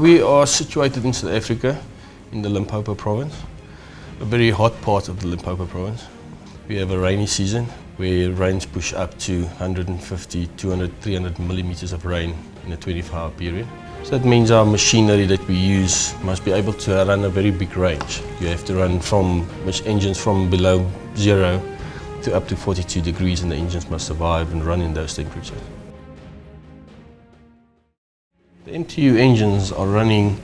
We are situated in South Africa, in the Limpopo province, a very hot part of the Limpopo province. We have a rainy season where rains push up to 150, 200, 300 millimeters of rain in a 24-hour period. So that means our machinery that we use must be able to run a very big range. You have to run engines from below 0 to up to 42 degrees, and the engines must survive and run in those temperatures. The MTU engines are running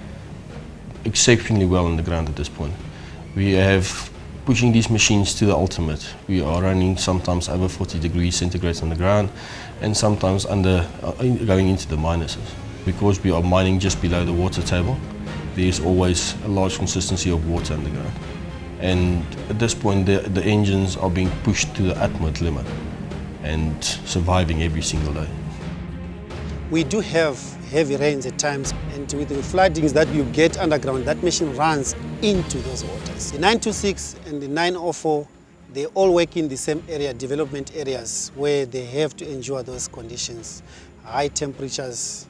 exceptionally well on the ground at this point. We have pushing these machines to the ultimate. We are running sometimes over 40 degrees centigrade on the ground and sometimes going into the minuses. Because we are mining just below the water table, there is always a large consistency of water underground. And at this point, the engines are being pushed to the utmost limit and surviving every single day. We do have heavy rains at times, and with the floodings that you get underground, that machine runs into those waters. The 926 and the 904, they all work in the same area, development areas, where they have to endure those conditions, high temperatures,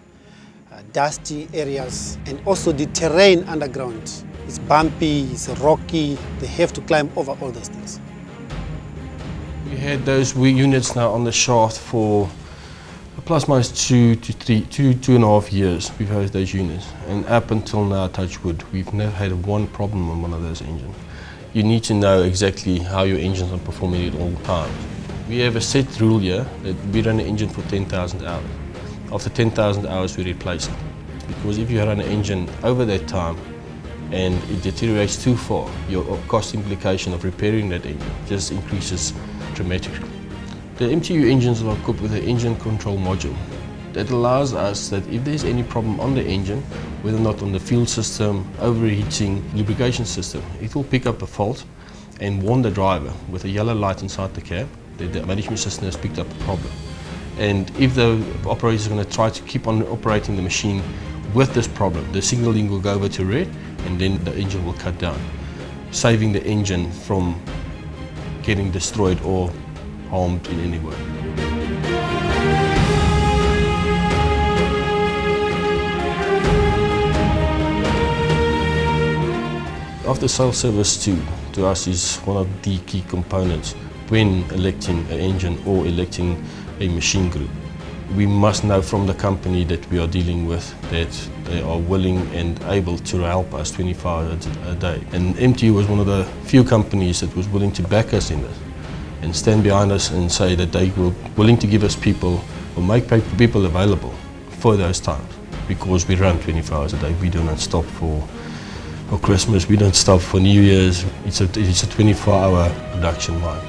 dusty areas, and also the terrain underground. It's bumpy, it's rocky, they have to climb over all those things. We had those units now on the shaft for plus minus 2.5 years. We've had those units, and up until now, touch wood, we've never had one problem on one of those engines. You need to know exactly how your engines are performing at all times. We have a set rule here that we run an engine for 10,000 hours. After 10,000 hours, we replace it. Because if you run an engine over that time and it deteriorates too far, your cost implication of repairing that engine just increases dramatically. The MTU engines are equipped with an engine control module that allows us that if there's any problem on the engine, whether or not on the fuel system, overheating, lubrication system, it will pick up a fault and warn the driver with a yellow light inside the cab that the management system has picked up a problem. And if the operator is going to try to keep on operating the machine with this problem, the signaling will go over to red and then the engine will cut down, saving the engine from getting destroyed or harmed in any way. After sales service to us is one of the key components when electing an engine or electing a machine group. We must know from the company that we are dealing with that they are willing and able to help us 24 hours a day. And MTU was one of the few companies that was willing to back us in this and stand behind us and say that they were willing to give us people or make people available for those times, because we run 24 hours a day. We do not stop for Christmas, we don't stop for New Year's. It's a 24-hour production line.